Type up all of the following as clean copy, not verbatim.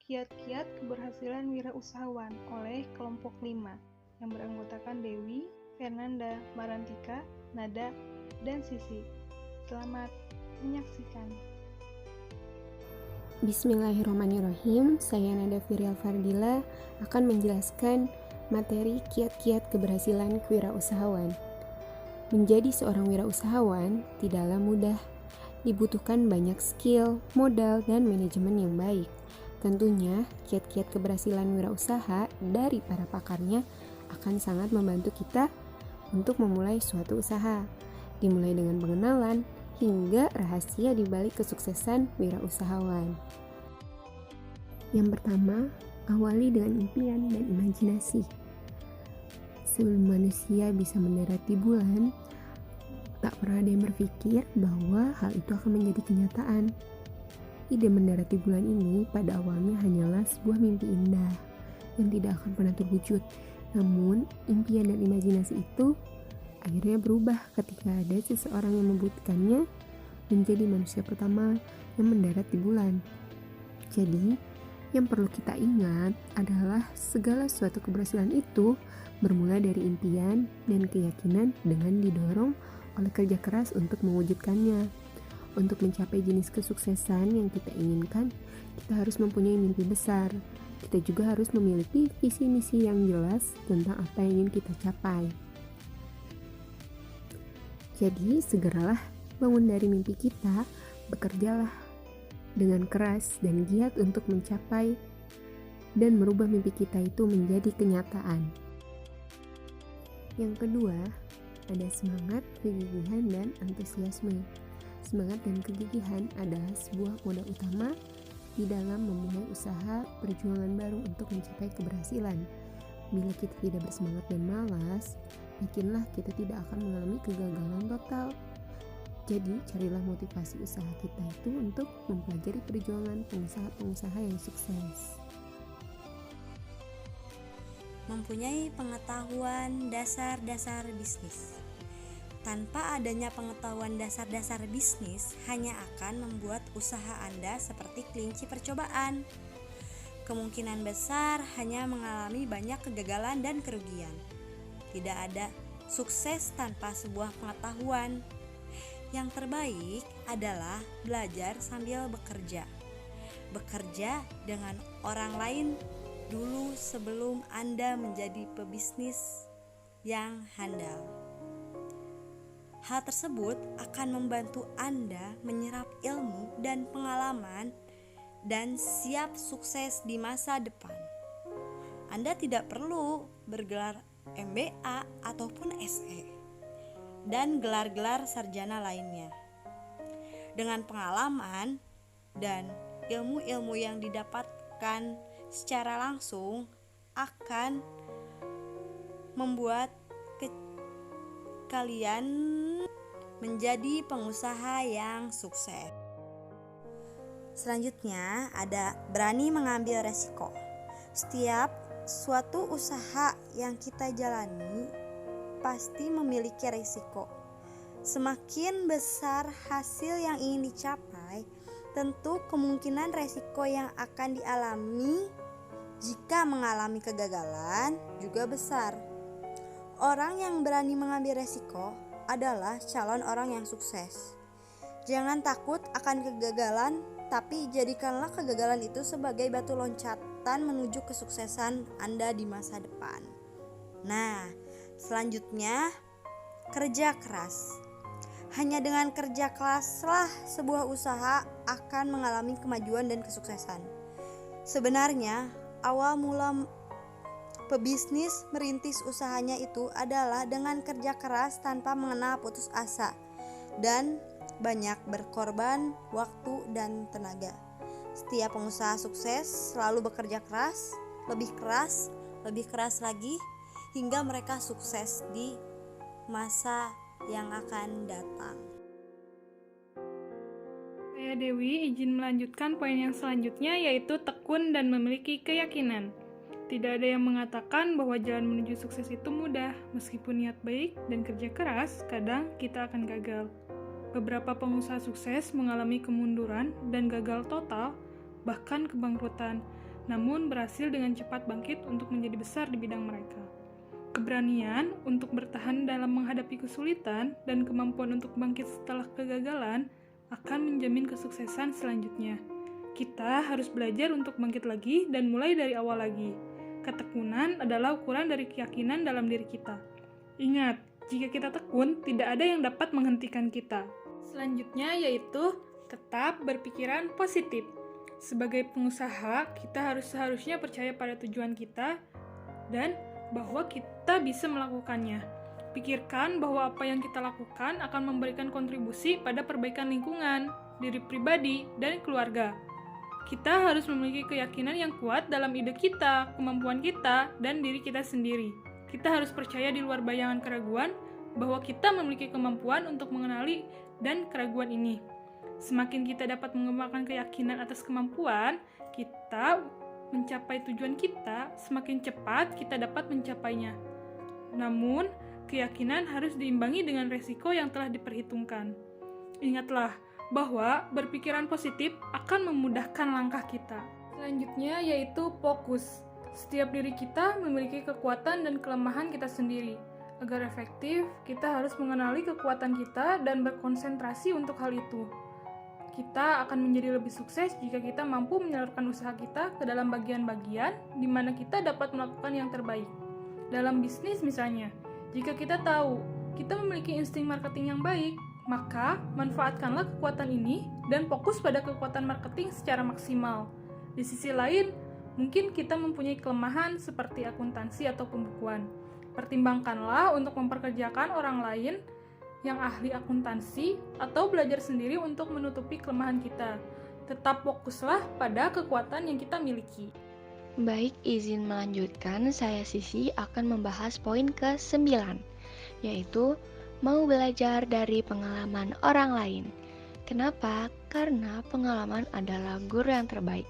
Kiat-kiat keberhasilan wirausahawan oleh kelompok 5 yang beranggotakan Dewi, Fernanda, Marantika, Nada, dan Sisi. Selamat menyaksikan. Bismillahirrahmanirrahim. Saya Nada Firial Fardila akan menjelaskan materi kiat-kiat keberhasilan kewirausahawan. Menjadi seorang wirausahawan tidaklah mudah. Dibutuhkan banyak skill, modal, dan manajemen yang baik. Tentunya, kiat-kiat keberhasilan wirausaha dari para pakarnya akan sangat membantu kita untuk memulai suatu usaha. Dimulai dengan pengenalan hingga rahasia di balik kesuksesan wirausahawan. Yang pertama, awali dengan impian dan imajinasi. Sebelum manusia bisa mendarat di bulan, tak pernah ada yang berpikir bahwa hal itu akan menjadi kenyataan. Ide mendarat di bulan ini pada awalnya hanyalah sebuah mimpi indah yang tidak akan pernah terwujud. Namun, impian dan imajinasi itu akhirnya berubah ketika ada seseorang yang membutuhkannya menjadi manusia pertama yang mendarat di bulan. Jadi, yang perlu kita ingat adalah segala suatu keberhasilan itu bermula dari impian dan keyakinan dengan didorong oleh kerja keras untuk mewujudkannya. Untuk mencapai jenis kesuksesan yang kita inginkan, kita harus mempunyai mimpi besar. Kita juga harus memiliki visi misi yang jelas tentang apa yang ingin kita capai. Jadi, segeralah bangun dari mimpi kita, bekerjalah dengan keras dan giat untuk mencapai dan merubah mimpi kita itu menjadi kenyataan. Yang kedua, ada semangat, kegigihan, dan antusiasme. Semangat dan kegigihan adalah sebuah modal utama di dalam memulai usaha perjuangan baru untuk mencapai keberhasilan. Bila kita tidak bersemangat dan malas, yakinlah kita tidak akan mengalami kegagalan total. Jadi, carilah motivasi usaha kita itu untuk mempelajari perjuangan pengusaha-pengusaha yang sukses. Mempunyai pengetahuan dasar-dasar bisnis. Tanpa adanya pengetahuan dasar-dasar bisnis, hanya akan membuat usaha Anda seperti kelinci percobaan. Kemungkinan besar hanya mengalami banyak kegagalan dan kerugian. Tidak ada sukses tanpa sebuah pengetahuan. Yang terbaik adalah belajar sambil bekerja. Bekerja dengan orang lain dulu sebelum Anda menjadi pebisnis yang handal. Hal tersebut akan membantu Anda menyerap ilmu dan pengalaman dan siap sukses di masa depan. Anda tidak perlu bergelar MBA ataupun SE dan gelar-gelar sarjana lainnya. Dengan pengalaman dan ilmu-ilmu yang didapatkan secara langsung akan membuat kalian menjadi pengusaha yang sukses. Selanjutnya ada berani mengambil resiko. Setiap suatu usaha yang kita jalani pasti memiliki resiko. Semakin besar hasil yang ingin dicapai, tentu kemungkinan resiko yang akan dialami jika mengalami kegagalan juga besar. Orang yang berani mengambil resiko adalah calon orang yang sukses. Jangan takut akan kegagalan, tapi jadikanlah kegagalan itu sebagai batu loncatan menuju kesuksesan Anda di masa depan. Nah, selanjutnya kerja keras. Hanya dengan kerja keraslah sebuah usaha akan mengalami kemajuan dan kesuksesan. Sebenarnya, awal mula pebisnis merintis usahanya itu adalah dengan kerja keras tanpa mengenal putus asa dan banyak berkorban waktu dan tenaga. Setiap pengusaha sukses selalu bekerja keras, lebih keras lagi hingga mereka sukses di masa yang akan datang. Saya Dewi izin melanjutkan poin yang selanjutnya, yaitu tekun dan memiliki keyakinan. Tidak ada yang mengatakan bahwa jalan menuju sukses itu mudah. Meskipun niat baik dan kerja keras, kadang kita akan gagal. Beberapa pengusaha sukses mengalami kemunduran dan gagal total, bahkan kebangkrutan. namun berhasil dengan cepat bangkit untuk menjadi besar di bidang mereka. Keberanian untuk bertahan dalam menghadapi kesulitan dan kemampuan untuk bangkit setelah kegagalan akan menjamin kesuksesan selanjutnya. Kita harus belajar untuk bangkit lagi dan mulai dari awal lagi. Ketekunan adalah ukuran dari keyakinan dalam diri kita. Ingat, jika kita tekun, tidak ada yang dapat menghentikan kita. Selanjutnya yaitu tetap berpikiran positif. Sebagai pengusaha, kita seharusnya percaya pada tujuan kita dan bahwa kita bisa melakukannya. Pikirkan bahwa apa yang kita lakukan akan memberikan kontribusi pada perbaikan lingkungan, diri pribadi, dan keluarga. Kita harus memiliki keyakinan yang kuat dalam ide kita, kemampuan kita, dan diri kita sendiri. Kita harus percaya di luar bayangan keraguan bahwa kita memiliki kemampuan untuk mengenali dan keraguan ini. Semakin kita dapat mengembangkan keyakinan atas kemampuan kita mencapai tujuan kita, semakin cepat kita dapat mencapainya. Namun, keyakinan harus diimbangi dengan resiko yang telah diperhitungkan. Ingatlah bahwa berpikiran positif akan memudahkan langkah kita. Selanjutnya yaitu fokus. Setiap diri kita memiliki kekuatan dan kelemahan kita sendiri. Agar efektif, kita harus mengenali kekuatan kita dan berkonsentrasi untuk hal itu. Kita akan menjadi lebih sukses jika kita mampu menyalurkan usaha kita ke dalam bagian-bagian di mana kita dapat melakukan yang terbaik. Dalam bisnis misalnya, jika kita tahu kita memiliki insting marketing yang baik, maka manfaatkanlah kekuatan ini dan fokus pada kekuatan marketing secara maksimal. Di sisi lain, mungkin kita mempunyai kelemahan seperti akuntansi atau pembukuan. Pertimbangkanlah untuk memperkerjakan orang lain yang ahli akuntansi atau belajar sendiri untuk menutupi kelemahan kita. Tetap fokuslah pada kekuatan yang kita miliki. Baik, izin melanjutkan, saya Sisi akan membahas poin ke-9, yaitu mau belajar dari pengalaman orang lain. Kenapa? Karena pengalaman adalah guru yang terbaik.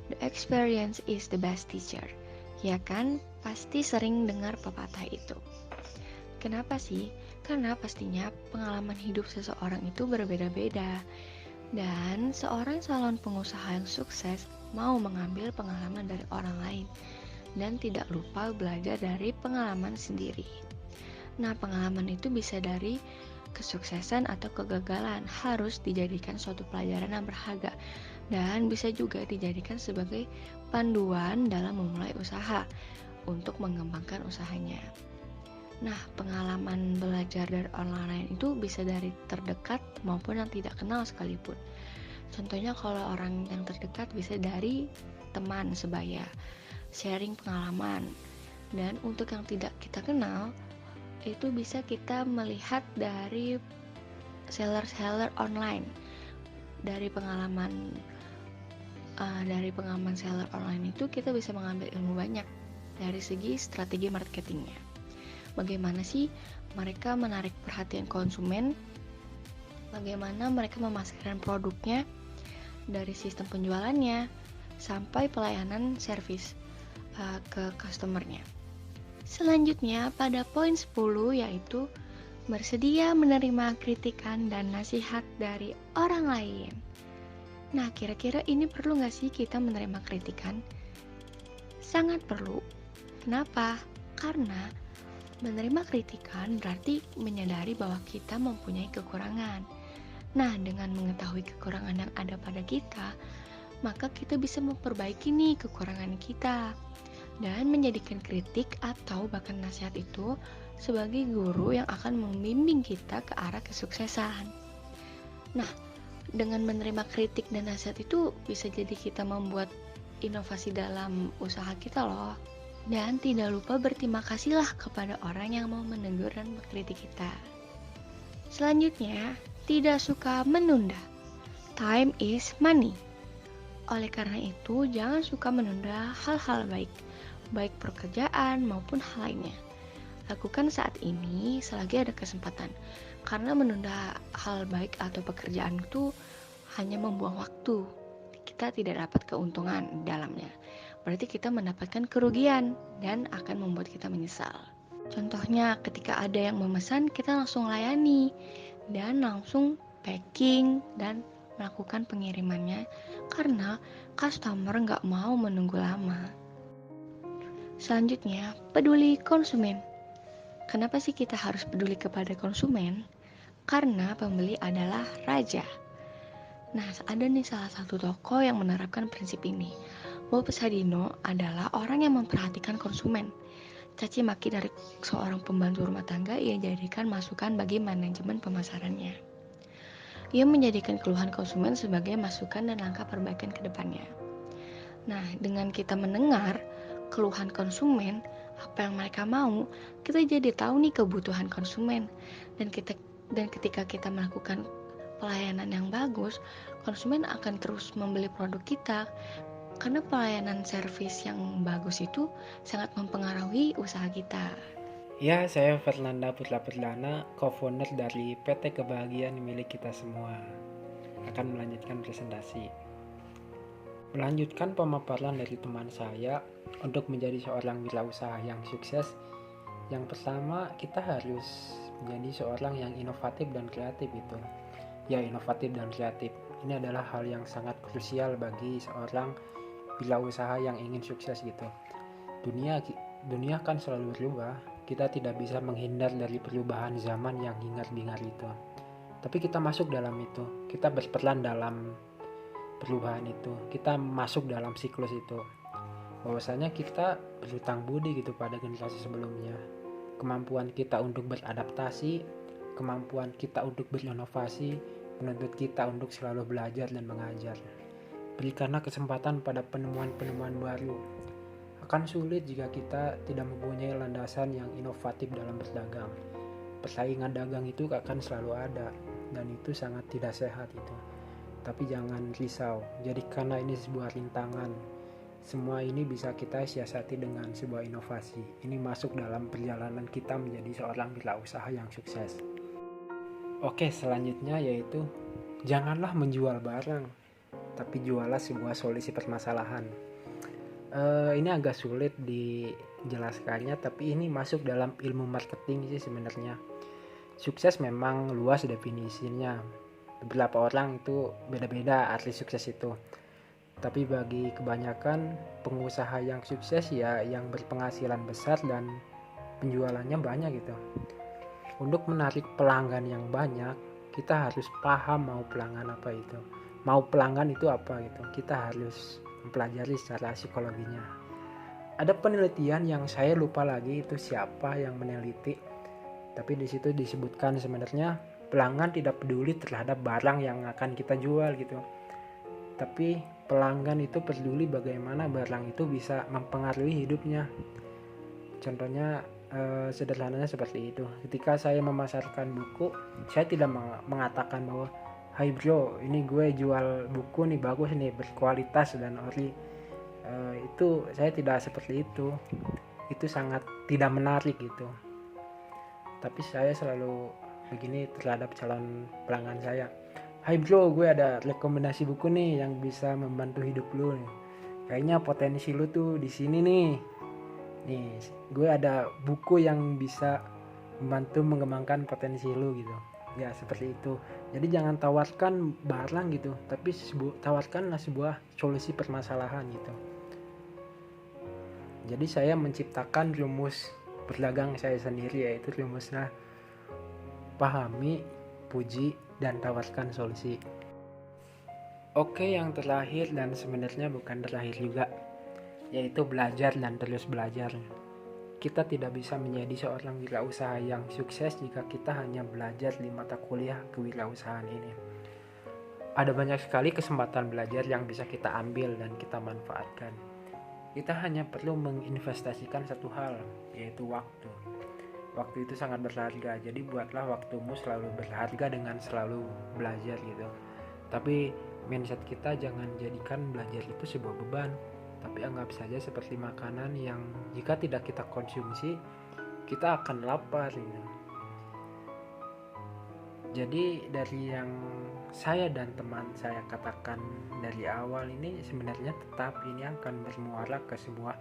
The experience is the best teacher. Ya kan? Pasti sering dengar pepatah itu. Kenapa sih? Karena pastinya pengalaman hidup seseorang itu berbeda-beda. Dan seorang calon pengusaha yang sukses mau mengambil pengalaman dari orang lain dan tidak lupa belajar dari pengalaman sendiri. Nah, pengalaman itu bisa dari kesuksesan atau kegagalan, harus dijadikan suatu pelajaran yang berharga dan bisa juga dijadikan sebagai panduan dalam memulai usaha untuk mengembangkan usahanya. Nah, pengalaman belajar dari orang lain itu bisa dari terdekat maupun yang tidak kenal sekalipun. Contohnya kalau orang yang terdekat bisa dari teman sebaya, sharing pengalaman. Dan untuk yang tidak kita kenal, itu bisa kita melihat dari seller-seller online. Dari pengalaman seller online itu kita bisa mengambil ilmu banyak dari segi strategi marketingnya. Bagaimana sih mereka menarik perhatian konsumen, bagaimana mereka memasarkan produknya, dari sistem penjualannya sampai pelayanan servis ke customernya. Selanjutnya pada poin 10 yaitu bersedia menerima kritikan dan nasihat dari orang lain. Nah, kira-kira ini perlu nggak sih kita menerima kritikan? Sangat perlu. Kenapa? Karena menerima kritikan berarti menyadari bahwa kita mempunyai kekurangan. Nah, dengan mengetahui kekurangan yang ada pada kita, maka kita bisa memperbaiki nih kekurangan kita dan menjadikan kritik atau bahkan nasihat itu sebagai guru yang akan membimbing kita ke arah kesuksesan. Nah, dengan menerima kritik dan nasihat itu bisa jadi kita membuat inovasi dalam usaha kita loh. Dan tidak lupa berterima kasihlah kepada orang yang mau menegur dan mengkritik kita. Selanjutnya, tidak suka menunda. Time is money. Oleh karena itu, jangan suka menunda hal-hal baik pekerjaan maupun hal lainnya. Lakukan saat ini selagi ada kesempatan. Karena menunda hal baik atau pekerjaan itu hanya membuang waktu. Kita tidak dapat keuntungan di dalamnya. Berarti kita mendapatkan kerugian dan akan membuat kita menyesal. Contohnya ketika ada yang memesan, kita langsung layani dan langsung packing dan melakukan pengirimannya karena customer nggak mau menunggu lama. Selanjutnya, peduli konsumen. Kenapa sih kita harus peduli kepada konsumen? Karena pembeli adalah raja. Nah, ada nih salah satu toko yang menerapkan prinsip ini. Bob Sadino adalah orang yang memperhatikan konsumen. Caci maki dari seorang pembantu rumah tangga ia jadikan masukan bagi manajemen pemasarannya. Ia menjadikan keluhan konsumen sebagai masukan dan langkah perbaikan ke depannya. Nah, dengan kita mendengar keluhan konsumen, apa yang mereka mau, kita jadi tahu nih kebutuhan konsumen. Dan ketika kita melakukan pelayanan yang bagus, konsumen akan terus membeli produk kita. Karena pelayanan servis yang bagus itu sangat mempengaruhi usaha kita. Ya, saya Fernanda Putra Perdana, co-founder dari PT Kebahagiaan milik kita semua. Akan melanjutkan presentasi. Melanjutkan pemaparan dari teman saya untuk menjadi seorang wirausaha yang sukses. Yang pertama, kita harus menjadi seorang yang inovatif dan kreatif itu. Ya, inovatif dan kreatif. Ini adalah hal yang sangat krusial bagi seorang wirausaha yang ingin sukses gitu. Dunia kan selalu berubah. Kita tidak bisa menghindar dari perubahan zaman yang hingar-bingar itu. Tapi kita masuk dalam itu. Kita berperan dalam perubahan itu. Kita masuk dalam siklus itu. Bahwasanya kita berhutang budi gitu pada generasi sebelumnya. Kemampuan kita untuk beradaptasi, kemampuan kita untuk berinovasi, menuntut kita untuk selalu belajar dan mengajar. Berikanlah kesempatan pada penemuan-penemuan baru. Akan sulit jika kita tidak mempunyai landasan yang inovatif dalam berdagang. Persaingan dagang itu akan selalu ada, dan itu sangat tidak sehat itu. Tapi jangan risau, jadikanlah ini sebuah rintangan. Semua ini bisa kita siasati dengan sebuah inovasi. Ini masuk dalam perjalanan kita menjadi seorang wirausaha yang sukses. Oke, selanjutnya yaitu janganlah menjual barang, tapi jualah sebuah solusi permasalahan. Ini agak sulit dijelaskannya, tapi ini masuk dalam ilmu marketing sih sebenarnya. Sukses memang luas definisinya. Beberapa orang itu beda-beda arti sukses itu. Tapi bagi kebanyakan pengusaha yang sukses ya yang berpenghasilan besar dan penjualannya banyak gitu. Untuk menarik pelanggan yang banyak, kita harus paham mau pelanggan apa itu. Mau pelanggan itu apa gitu. Kita harus mempelajari secara psikologinya. Ada penelitian yang saya lupa lagi itu siapa yang meneliti. Tapi di situ disebutkan sebenarnya pelanggan tidak peduli terhadap barang yang akan kita jual gitu. Tapi pelanggan itu peduli bagaimana barang itu bisa mempengaruhi hidupnya. Contohnya sederhananya seperti itu. Ketika saya memasarkan buku, saya tidak mengatakan bahwa hai bro, ini gue jual buku nih bagus nih, berkualitas dan ori. Itu saya tidak seperti itu. Itu sangat tidak menarik gitu. Tapi saya selalu begini terhadap calon pelanggan saya. Hai bro, gue ada rekomendasi buku nih yang bisa membantu hidup lu nih. Kayaknya potensi lu tuh di sini nih. Nih, gue ada buku yang bisa membantu mengembangkan potensi lu gitu. Ya seperti itu. Jadi jangan tawarkan barang gitu, tapi tawarkanlah sebuah solusi permasalahan gitu. Jadi saya menciptakan rumus berdagang saya sendiri, yaitu rumusnya pahami, puji, dan tawarkan solusi. Oke, yang terakhir dan sebenarnya bukan terakhir juga, yaitu belajar dan terus belajar. Kita tidak bisa menjadi seorang wirausaha yang sukses jika kita hanya belajar di mata kuliah kewirausahaan ini. Ada banyak sekali kesempatan belajar yang bisa kita ambil dan kita manfaatkan. Kita hanya perlu menginvestasikan satu hal, yaitu waktu. Waktu itu sangat berharga, jadi buatlah waktumu selalu berharga dengan selalu belajar gitu. Tapi mindset kita jangan jadikan belajar itu sebuah beban, tapi anggap saja seperti makanan yang jika tidak kita konsumsi, kita akan lapar gitu. Jadi dari yang saya dan teman saya katakan dari awal ini sebenarnya tetap ini akan bermuara ke sebuah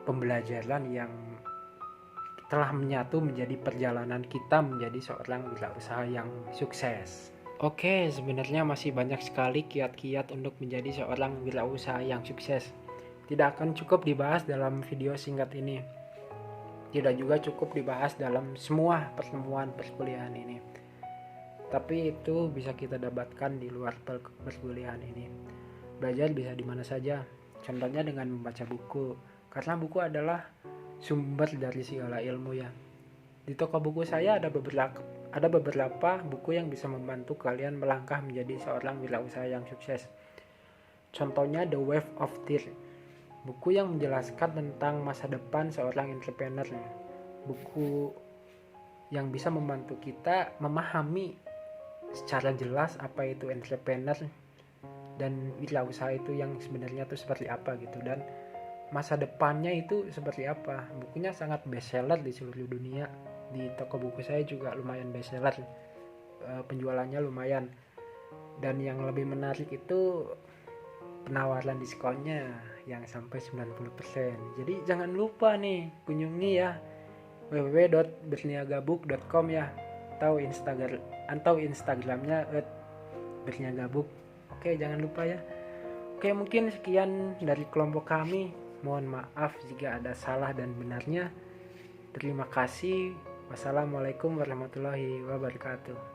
pembelajaran yang telah menyatu menjadi perjalanan kita menjadi seorang wirausaha yang sukses. Oke, sebenarnya masih banyak sekali kiat-kiat untuk menjadi seorang wirausaha yang sukses. Tidak akan cukup dibahas dalam video singkat ini. Tidak juga cukup dibahas dalam semua pertemuan perkuliahan ini. Tapi itu bisa kita dapatkan di luar perkuliahan ini. Belajar bisa di mana saja. Contohnya dengan membaca buku. Karena buku adalah sumber dari segala ilmu ya. Di toko buku saya ada beberapa buku yang bisa membantu kalian melangkah menjadi seorang wirausaha yang sukses. Contohnya The Wave of Tears, buku yang menjelaskan tentang masa depan seorang entrepreneur. Buku yang bisa membantu kita memahami secara jelas apa itu entrepreneur dan wirausaha itu yang sebenarnya itu seperti apa gitu, dan masa depannya itu seperti apa. Bukunya sangat bestseller di seluruh dunia. Di toko buku saya juga lumayan bestseller, penjualannya lumayan. Dan yang lebih menarik itu penawaran diskonnya yang sampai 90%. Jadi jangan lupa nih kunjungi ya www.berniagabook.com ya, atau Instagramnya @berniagabook. Oke, jangan lupa ya. Oke, mungkin sekian dari kelompok kami. Mohon maaf jika ada salah dan benarnya. Terima kasih. Wassalamualaikum warahmatullahi wabarakatuh.